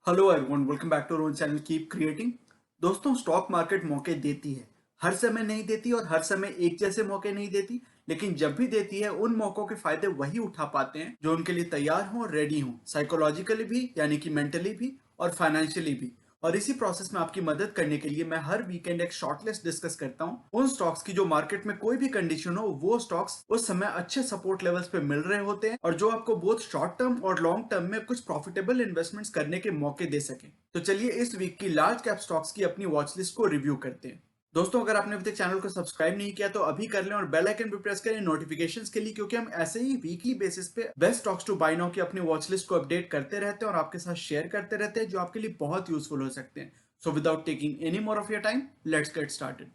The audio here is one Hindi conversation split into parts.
Hello everyone, welcome back to our channel keep creating. दोस्तों, स्टॉक मार्केट मौके देती है। हर समय नहीं देती और हर समय एक जैसे मौके नहीं देती, लेकिन जब भी देती है उन मौकों के फायदे वही उठा पाते हैं जो उनके लिए तैयार हों और रेडी हों, साइकोलॉजिकली भी यानी कि मेंटली भी और फाइनेंशियली भी। और इसी प्रोसेस में आपकी मदद करने के लिए मैं हर वीकेंड एक शॉर्ट लिस्ट डिस्कस करता हूं उन स्टॉक्स की जो मार्केट में कोई भी कंडीशन हो, वो स्टॉक्स उस समय अच्छे सपोर्ट लेवल्स पे मिल रहे होते हैं और जो आपको बोथ शॉर्ट टर्म और लॉन्ग टर्म में कुछ प्रॉफिटेबल इन्वेस्टमेंट्स करने के मौके दे सके। तो चलिए इस वीक की लार्ज कैप स्टॉक्स की अपनी वॉच लिस्ट को रिव्यू करते हैं। दोस्तों, अगर आपने अभी तक चैनल को सब्सक्राइब नहीं किया तो अभी कर लें और बेल आइकन भी प्रेस करें नोटिफिकेशंस के लिए, क्योंकि हम ऐसे ही वीकली बेसिस पे best stocks to buy now की अपनी वॉच लिस्ट को अपडेट करते रहते हैं और आपके साथ शेयर करते रहते हैं, जो आपके लिए बहुत यूजफुल हो सकते हैं। So without taking any more of your time, let's get started.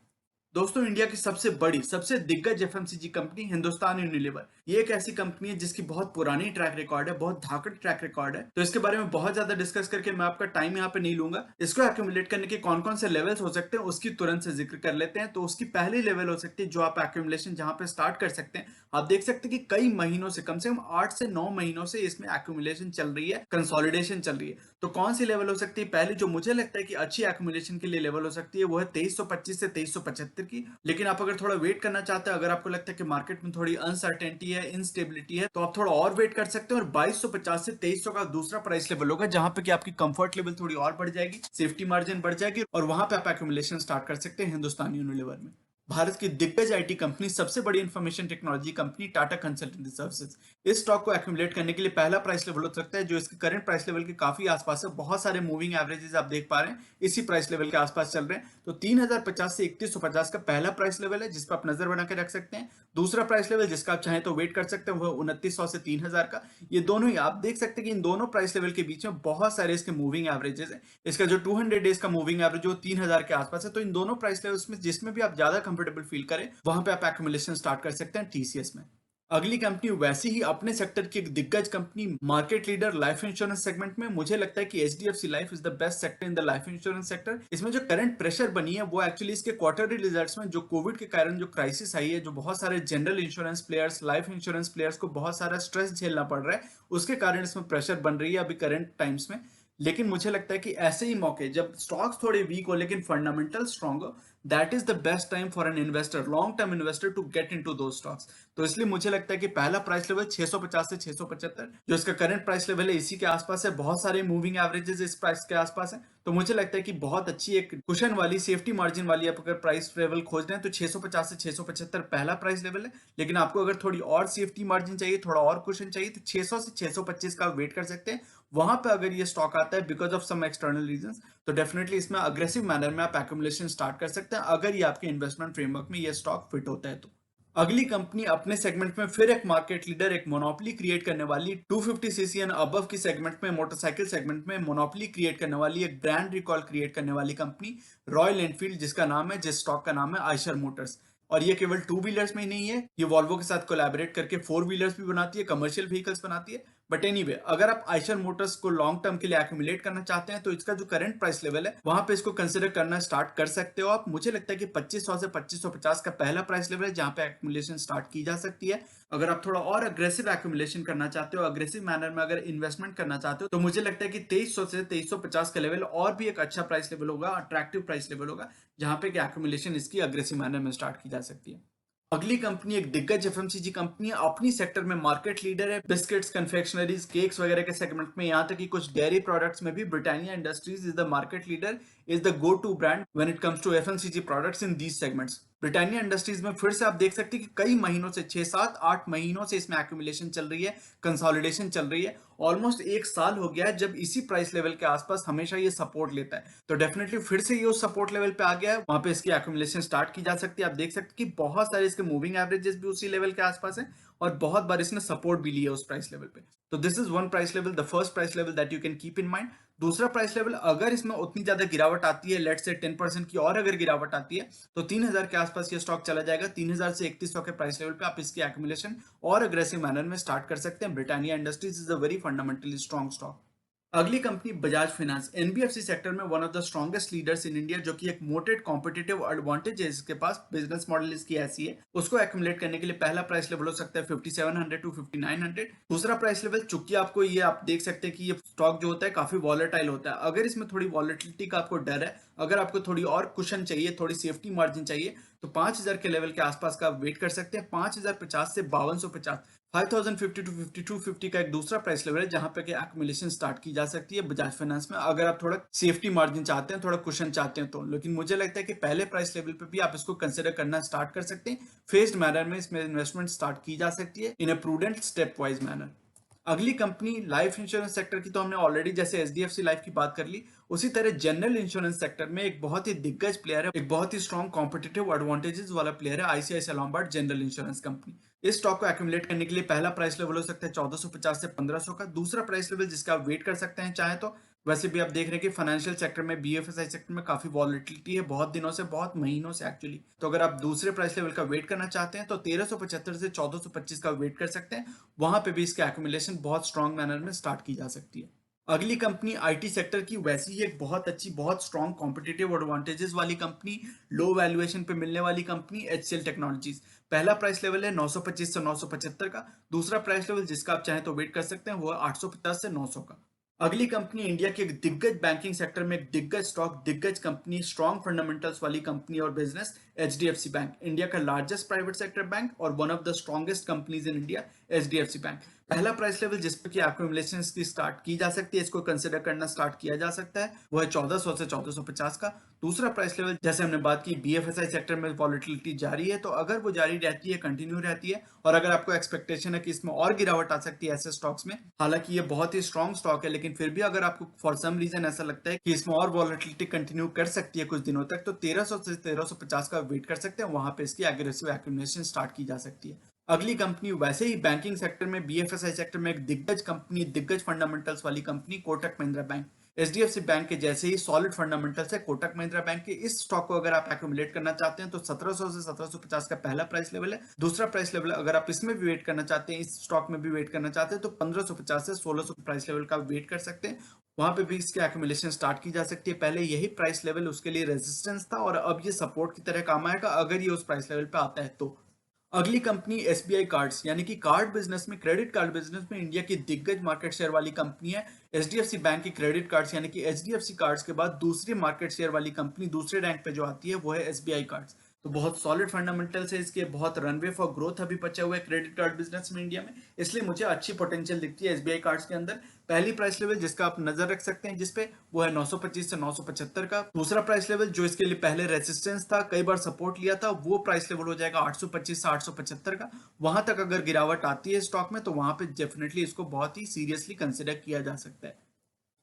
दोस्तों, इंडिया की सबसे बड़ी सबसे दिग्गज एफएमसीजी कंपनी हिंदुस्तान यूनिलीवर, ये एक ऐसी कंपनी है जिसकी बहुत पुरानी ट्रैक रिकॉर्ड है, बहुत धाकड़ ट्रैक रिकॉर्ड है। तो इसके बारे में बहुत ज्यादा डिस्कस करके मैं आपका टाइम यहाँ पे नहीं लूंगा। इसको एक्यूमुलेट करने के कौन कौन से लेवल्स हो सकते हैं उसकी तुरंत से जिक्र कर लेते हैं। तो उसकी पहली लेवल हो सकती है जो आप एक्यूमुलेशन जहां पे स्टार्ट कर सकते हैं। आप देख सकते हैं कि कई महीनों से, कम 8 से 9 महीनों से इसमें एक्यूमुलेशन चल रही है, कंसोलिडेशन चल रही है। तो कौन सी लेवल हो सकती है? पहली जो मुझे लगता है कि अच्छी एक्यूमुलेशन के लिए लेवल हो सकती है वो है 2325 से 2375 की। लेकिन आप अगर थोड़ा वेट करना चाहते हैं, अगर आपको लगता है कि मार्केट में थोड़ी अनसर्टेनिटी है, इंस्टेबिलिटी है, तो आप थोड़ा और वेट कर सकते हैं और 2250 से 2300 का दूसरा प्राइस लेवल होगा, जहां पे कि आपकी कंफर्ट लेवल थोड़ी और बढ़ जाएगी, सेफ्टी मार्जिन बढ़ जाएगी और वहां पे आप एक्यूमुलेशन स्टार्ट कर सकते हैं हिंदुस्तान यूनिलीवर में। भारत की दिग्गज आईटी कंपनी, सबसे बड़ी information technology company Tata consultancy services, इस स्टॉक को एक्यूमुलेट करने के लिए पहला प्राइस लेवल हो सकता है जो इसके करंट प्राइस लेवल के काफी आसपास है। बहुत सारे मूविंग एवरेजेस आप देख पा रहे हैं इसी प्राइस लेवल के आसपास चल रहे हैं। तो 3050 से 3150 का पहला प्राइस लेवल है जिस पर आप नजर बना के रख सकते हैं। दूसरा प्राइस लेवल जिसका आप चाहें तो वेट कर सकते हैं वह 2900 से 3000 का। ये दोनों ही आप देख सकते हैं कि इन दोनों प्राइस लेवल के बीच में बहुत सारे इसके मूविंग एवरेजेस हैं। इसका जो 200 डेज का मूविंग एवरेज वो 3000 के आसपास है। तो इन दोनों प्राइस लेवल्स में जिसमें भी आप ज्यादा कंफर्टेबल फील करें वहां पे आप एक्यूमुलेशन स्टार्ट कर सकते हैं टीसीएस में। अगली कंपनी वैसी ही अपने सेक्टर की एक दिग्गज company, market leader life insurance segment में, मुझे लगता है कि HDFC life is the best sector in the life insurance sector. इसमें जो करंट प्रेशर बनी है वो एक्चुअली इसके क्वार्टरली रिजल्ट्स में जो कोविड के कारण जो क्राइसिस आई है, जो बहुत सारे general insurance players, life insurance players को बहुत सारा स्ट्रेस झेलना पड़ रहा है, उसके कारण इसमें प्रेशर बन रही है अभी करंट टाइम्स में। लेकिन मुझे लगता है कि ऐसे ही मौके जब स्टॉक्स थोड़े वीक हो लेकिन फंडामेंटल स्ट्रांग हो, that is the best time for an investor, long term investor, to get into those stocks. तो इसलिए मुझे लगता है कि पहला प्राइस लेवल 650 से 675, जो इसका करंट प्राइस लेवल है, इसी के आसपास है। बहुत सारे मूविंग एवरेजेस इस प्राइस के आसपास है। तो मुझे लगता है कि बहुत अच्छी एक कुशन वाली, सेफ्टी मार्जिन वाली आप अगर प्राइस लेवल खोज रहे हैं तो 650 से 675 पहला प्राइस लेवल है। लेकिन आपको अगर थोड़ी और सेफ्टी मार्जिन चाहिए, थोड़ा और कुशन चाहिए, तो 600 से 625 का वेट कर सकते हैं। वहां पे अगर ये स्टॉक आता है because of some external reasons, तो डेफिनेटली इसमें अग्रेसिव मैनर में आप एक्यूमुलेशन स्टार्ट कर सकते हैं अगर ये आपके इन्वेस्टमेंट फ्रेमवर्क में ये स्टॉक फिट होता है तो। अगली कंपनी अपने सेगमेंट में फिर एक मार्केट लीडर, एक मोनोपोली क्रिएट करने वाली, 250 सीसी एंड अबव की सेगमेंट में, मोटरसाइकिल सेगमेंट में मोनोपोली क्रिएट करने वाली, एक ब्रांड रिकॉल क्रिएट करने वाली कंपनी रॉयल एनफील्ड, जिसका नाम है, जिस स्टॉक का नाम है आयशर मोटर्स। और ये केवल टू व्हीलर्स में ही नहीं है, ये वॉल्वो के साथ कोलैबोरेट करके फोर व्हीलर्स भी बनाती है, कमर्शियल व्हीकल्स बनाती है। बट एनीवे, अगर आप आयशर मोटर्स को लॉन्ग टर्म के लिए एक्यूमुलेट करना चाहते हैं तो इसका जो करंट प्राइस लेवल है वहां पे इसको कंसिडर करना स्टार्ट कर सकते हो आप। मुझे लगता है कि 2500 से 2550 का पहला प्राइस लेवल है जहां पे एक्यूमुलेशन स्टार्ट की जा सकती है। अगर आप थोड़ा और अग्रेसिव एक्यूमुलेशन करना चाहते हो, अग्रेसिव मैनर में अगर इन्वेस्टमेंट करना चाहते हो, तो मुझे लगता है कि 2300 से 2350 का लेवल और भी एक अच्छा प्राइस लेवल होगा, अट्रैक्टिव प्राइस लेवल होगा, जहां पे एक्यूमुलेशन इसकी अग्रेसिव मैनर में स्टार्ट की जा सकती है। अगली कंपनी एक दिग्गज एफएमसीजी कंपनी है, अपनी सेक्टर में मार्केट लीडर है, बिस्किट्स, कन्फेक्शनरीज, केक्स वगैरह के सेगमेंट में, यहां तक कि कुछ डेयरी प्रोडक्ट्स में भी Britannia industries is the market leader, is the go to brand when it comes to FMCG products in these segments. Britannia industries में फिर से आप देख सकते हैं कि कई महीनों से, 6 7 8 महीनों से इसमें एक्यूमुलेशन चल रही है, कंसोलिडेशन चल रही है। ऑलमोस्ट एक साल हो गया है जब इसी प्राइस लेवल के आसपास हमेशा ये सपोर्ट लेता है। तो डेफिनेटली फिर से ये उस सपोर्ट लेवल पे आ गया है, वहां पे इसकी एक्यूमुलेशन स्टार्ट की जा सकती है। आप देख सकते हैं कि बहुत सारे इसके मूविंग एवरेजेस भी उसी लेवल के आसपास है और बहुत बार इसने सपोर्ट भी लिया उस प्राइस लेवल पे। तो this is one price level, the first price level that you can keep in mind. दूसरा प्राइस लेवल, अगर इसमें उतनी ज्यादा गिरावट आती है, लेट्स से 10% की और अगर गिरावट आती है, तो 3000 के आसपास ये स्टॉक चला जाएगा। 3000 से 3100 के प्राइस लेवल पे आप इसकी एक्यूमुलेशन और अग्रेसिव मैनर में स्टार्ट कर सकते हैं। Britannia industries is a very fundamentally strong stock. अगली company Bajaj Finance, NBFC sector में one of the strongest leaders in India, जो कि एक मोटेड कॉम्पिटिटिव एडवांटेज है इसके पास, बिजनेस मॉडल इसकी ऐसी है। उसको एक्यूमुलेट करने के लिए पहला प्राइस लेवल हो सकता है 5700 टू 5900। दूसरा प्राइस लेवल, चूंकि आपको ये आप देख सकते हैं कि ये स्टॉक जो होता है काफी वॉलेटाइल होता है, अगर इसमें थोड़ी वॉलेटिलिटी का आपको डर है, अगर आपको थोड़ी और कुशन चाहिए, थोड़ी सेफ्टी मार्जिन चाहिए, तो 5000 के लेवल के आसपास का आप वेट कर सकते हैं। 5050 से 5250, 5050 टू 5250 का एक दूसरा प्राइस लेवल है जहां पे एक्युमुलेशन स्टार्ट की जा सकती है बजाज फाइनेंस में, अगर आप थोड़ा सेफ्टी मार्जिन चाहते हैं, थोड़ा कुशन चाहते हैं तो। लेकिन मुझे लगता है कि पहले प्राइस लेवल पे भी आप इसको कंसिडर करना स्टार्ट कर सकते हैं। फेस्ड मैनर में इसमें इन्वेस्टमेंट स्टार्ट की जा सकती है in a prudent step wise manner. अगली कंपनी लाइफ इंश्योरेंस सेक्टर की तो हमने ऑलरेडी जैसे एचडीएफसी लाइफ की बात कर ली, उसी तरह जनरल इंश्योरेंस सेक्टर में एक बहुत ही दिग्गज प्लेयर है, एक बहुत ही स्ट्रॉन्ग कॉम्पिटिटिव एडवांटेजेस वाला प्लेयर है ICICI Lombard general insurance company. इस स्टॉक को एक्यूमुलेट करने के लिए पहला प्राइस लेवल हो सकता है 1450 से 1500 का। दूसरा प्राइस लेवल जिसका आप वेट कर सकते हैं चाहे तो, वैसे भी आप देख रहे हैं कि फाइनेंशियल सेक्टर में, बीएफएसआई सेक्टर में काफी वॉलिटिलिटी है बहुत दिनों से, बहुत महीनों से एक्चुअली। तो अगर आप दूसरे प्राइस लेवल का वेट करना चाहते हैं तो 1375 से 1425 का वेट कर सकते हैं। वहां पे भी इसका एक्यूमुलेशन बहुत स्ट्रॉन्ग मैनर में स्टार्ट की जा सकती है। अगली कंपनी आईटी सेक्टर की वैसी ही एक बहुत अच्छी, बहुत स्ट्रॉन्ग कॉम्पिटिटिव एडवांटेजेस वाली कंपनी, लो वैल्यूएशन पे मिलने वाली कंपनी, एचसीएल टेक्नोलॉजीज। पहला प्राइस लेवल है 925 से 975 का। दूसरा प्राइस लेवल जिसका आप चाहें तो वेट कर सकते हैं वो है 850 से 900 का। अगली कंपनी इंडिया के एक दिग्गज बैंकिंग सेक्टर में एक दिग्गज स्टॉक, दिग्गज कंपनी, स्ट्रॉन्ग फंडामेंटल्स वाली कंपनी और बिजनेस, एचडीएफसी बैंक, इंडिया का लार्जेस्ट प्राइवेट सेक्टर बैंक और one of the strongest companies in India, HDFC bank. पहला प्राइस लेवल जिस पे की एक्यूमुलेशन की स्टार्ट की जा सकती है, इसको कंसिडर करना स्टार्ट किया जा सकता है, वो है 1400 से 1450 का। दूसरा प्राइस लेवल जैसे हमने बात की, बीएफएसआई सेक्टर में वॉलिटिलिटी जारी है, तो अगर वो जारी रहती है, कंटिन्यू रहती है, और अगर आपको एक्सपेक्टेशन है कि इसमें और गिरावट आ सकती है ऐसे स्टॉक्स में, हालांकि ये बहुत ही स्ट्रॉन्ग स्टॉक है, लेकिन फिर भी अगर आपको फॉर सम रीजन ऐसा लगता है कि इसमें और वॉलिटिलिटी कंटिन्यू कर सकती है कुछ दिनों तक, तो 1300 से 1350 का वेट कर सकते हैं, वहां पे इसकी एग्रेसिव एक्यूमुलेशन स्टार्ट की जा सकती है। अगली कंपनी वैसे ही बैंकिंग सेक्टर में, बीएफएसआई सेक्टर में एक दिग्गज कंपनी, दिग्गज फंडामेंटल्स वाली company, Kotak Mahindra bank. HDFC bank के जैसे ही सॉलिड फंडामेंटल्स है कोटक महिंद्रा बैंक के। इस स्टॉक को अगर आप एक्यूमुलेट करना चाहते हैं तो 1700 से 1750 का पहला प्राइस लेवल है। दूसरा प्राइस लेवल अगर आप इसमें भी वेट करना चाहते हैं, इस स्टॉक में भी वेट करना चाहते हैं, तो 1550 से 1600 प्राइस लेवल का वेट कर सकते हैं। वहां पे भी इसकी एक्यूमुलेशन स्टार्ट की जा सकती है। पहले यही प्राइस लेवल उसके लिए रेजिस्टेंस था और अब ये सपोर्ट की तरह काम आएगा अगर ये उस प्राइस लेवल पे आता है तो। अगली कंपनी एसबीआई कार्ड्स, यानी कि कार्ड बिजनेस में, क्रेडिट कार्ड बिजनेस में इंडिया की दिग्गज मार्केट शेयर वाली कंपनी है। एचडीएफसी बैंक की क्रेडिट कार्ड्स यानी कि एचडीएफसी कार्ड्स के बाद दूसरी मार्केट शेयर वाली कंपनी, दूसरे रैंक पे जो आती है वो है एसबीआई कार्ड्स। तो बहुत सॉलिड फंडामेंटल्स है इसके, बहुत रनवे फॉर ग्रोथ अभी बचा हुआ है क्रेडिट कार्ड बिजनेस में इंडिया में, इसलिए मुझे अच्छी पोटेंशियल दिखती है एसबीआई कार्ड्स के अंदर। पहली प्राइस लेवल जिसका आप नजर रख सकते हैं जिसपे, वो है 925 से 975 का। दूसरा प्राइस लेवल जो इसके लिए पहले रेजिस्टेंस था, कई बार सपोर्ट लिया था, वो प्राइस लेवल हो जाएगा 825 से 875 का। वहां तक अगर गिरावट आती है स्टॉक में तो वहां पे डेफिनेटली इसको बहुत ही सीरियसली कंसिडर किया जा सकता है।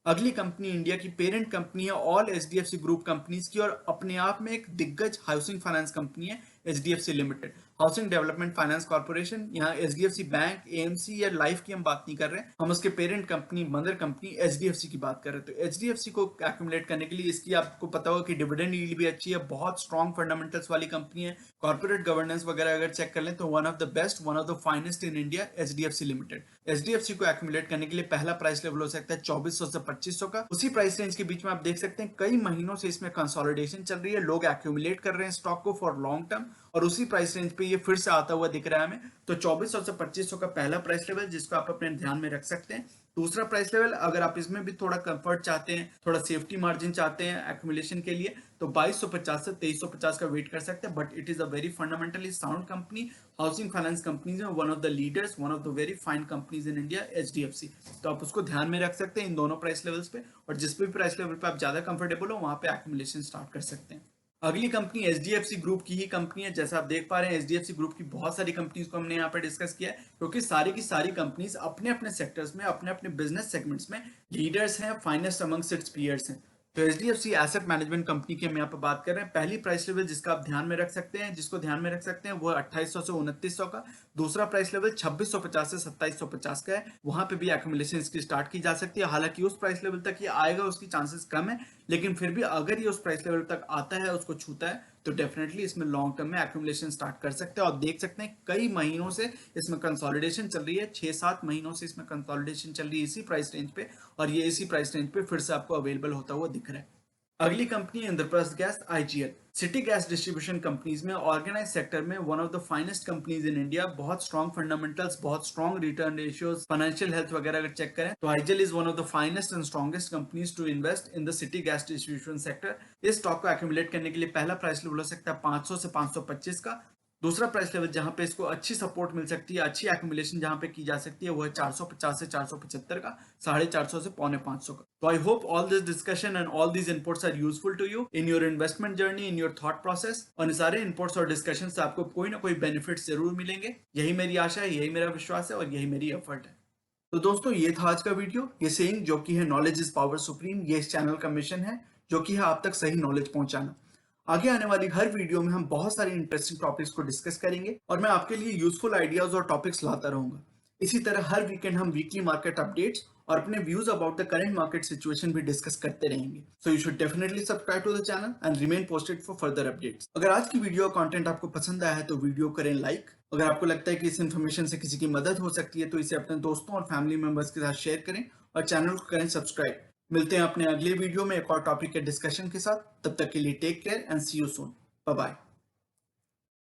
अगली कंपनी इंडिया की पेरेंट कंपनी है ऑल एचडीएफसी ग्रुप कंपनीज की, और अपने आप में एक दिग्गज हाउसिंग फाइनेंस कंपनी है HDFC limited, housing development finance corporation. यहाँ एचडीएफसी बैंक, एएमसी या लाइफ की हम बात नहीं कर रहे हैं, हम उसके parent company, mother company HDFC की बात कर रहे हैं। तो एचडीएफसी को एक्यूमुलेट करने के लिए इसकी आपको पता होगा कि डिविडेंड यील्ड भी अच्छी है, बहुत स्ट्रॉन्ग फंडामेंटल्स वाली कंपनी है, कॉर्पोरेट गवर्नेंस वगैरह अगर चेक कर लें तो one of the best, one of the finest in India, HDFC limited. HDFC को एक्यूमुलेट करने के लिए पहला प्राइस लेवल हो सकता है 2400 से 2500 का। उसी प्राइस रेंज के बीच में आप देख सकते हैं कई महीनों से इसमें कंसोलिडेशन चल रही है, लोग एक्यूमुलेट कर रहे हैं स्टॉक को फॉर लॉन्ग टर्म, और उसी प्राइस रेंज पे ये फिर से आता हुआ दिख रहा है हमें। तो 2400 से 2500 का पहला प्राइस लेवल जिसको आप अपने ध्यान में रख सकते हैं। दूसरा प्राइस लेवल अगर आप इसमें भी थोड़ा कंफर्ट चाहते हैं, थोड़ा सेफ्टी मार्जिन चाहते हैं एक्यूमुलेशन के लिए, तो 2250 से 2350 का वेट कर सकते हैं। But it is a very fundamentally sound company, housing finance companies में one of the leaders, one of the very fine companies in India, HDFC. तो आप उसको ध्यान में रख सकते हैं इन दोनों प्राइस लेवल्स पे, और जिस भी प्राइस लेवल पे आप ज्यादा कंफर्टेबल हो वहां पे एक्यूमुलेशन स्टार्ट कर सकते हैं। अगली कंपनी एचडीएफसी ग्रुप की ही कंपनी है। जैसा आप देख पा रहे हैं एचडीएफसी ग्रुप की बहुत सारी कंपनीज को हमने यहाँ पे डिस्कस किया है, क्योंकि सारी की सारी कंपनीज अपने अपने सेक्टर्स में, अपने अपने बिजनेस सेगमेंट्स में लीडर्स हैं, फाइनेस्ट अमंग्स इट्स पीयर्स हैं। तो एचडीएफसी एसेट मैनेजमेंट कंपनी की हम यहाँ पे बात कर रहे हैं। पहली प्राइस लेवल जिसका आप ध्यान में रख सकते हैं, जिसको ध्यान में रख सकते हैं, वो है 2800 से 2900 का। दूसरा प्राइस लेवल 2650 से 2750 का है, वहां पे भी एक्यूमुलेशन इसकी स्टार्ट की जा सकती है। हालांकि उस प्राइस लेवल तक ये आएगा उसकी चांसेस कम है, लेकिन फिर भी अगर ये उस प्राइस लेवल तक आता है, उसको छूता है, तो डेफिनेटली इसमें लॉन्ग टर्म में एक्यूमुलेशन स्टार्ट कर सकते हैं और देख सकते हैं कई महीनों से इसमें कंसोलिडेशन चल रही है, 6-7 महीनों से इसमें कंसोलिडेशन चल रही है इसी प्राइस रेंज पे, और ये इसी प्राइस रेंज पे फिर से आपको अवेलेबल होता हुआ दिख रहा है। अगली company Indraprastha gas, IGL. City gas distribution companies में ऑर्गेनाइज सेक्टर में one of the finest companies in India, बहुत स्ट्रॉन्ग फंडामेंटल्स, बहुत strong return ratios, financial health वगैरह अगर चेक करें तो IGL is one of the finest and strongest companies to invest in the city gas distribution sector. इस स्टॉक को एक्यूमुलेट करने के लिए पहला प्राइस लेवल हो सकता है 500 से 525 का। दूसरा प्राइस लेवल जहां पे इसको अच्छी सपोर्ट मिल सकती है, अच्छी एक्यूमुलेशन जहां पे की जा सकती है, वो है 450 से 475 का, 450 से 550 का। तो I hope all this discussion and all these inputs are useful to you in your investment journey, in your thought process. और इन सारे इनपुट्स और डिस्कशन से आपको कोई ना कोई बेनिफिट जरूर मिलेंगे, यही मेरी आशा है, यही मेरा विश्वास है और यही मेरी एफर्ट है। तो दोस्तों ये था आज का वीडियो। ये सेइंग जो कि है नॉलेज इज पावर सुप्रीम, ये इस चैनल का मिशन है जो कि है आप तक सही नॉलेज पहुंचाना। आगे आने वाली हर वीडियो में हम बहुत सारे इंटरेस्टिंग टॉपिक्स को डिस्कस करेंगे और मैं आपके लिए यूजफुल आइडियाज और टॉपिक्स लाता रहूंगा। इसी तरह हर वीकेंड हम वीकली मार्केट अपडेट्स और अपने views about the current market situation भी डिस्कस करते रहेंगे। So you should definitely subscribe to the channel and remain posted for further updates. अगर आज की वीडियो कंटेंट आपको पसंद आया है तो वीडियो करें लाइक। अगर आपको लगता है कि इस इन्फॉर्मेशन से किसी की मदद हो सकती है तो इसे अपने दोस्तों और फैमिली मेंबर्स के साथ शेयर करें और चैनल को करें सब्सक्राइब। मिलते हैं अपने अगले वीडियो में एक और टॉपिक के डिस्कशन के साथ। तब तक के लिए take care and see you soon. Bye bye.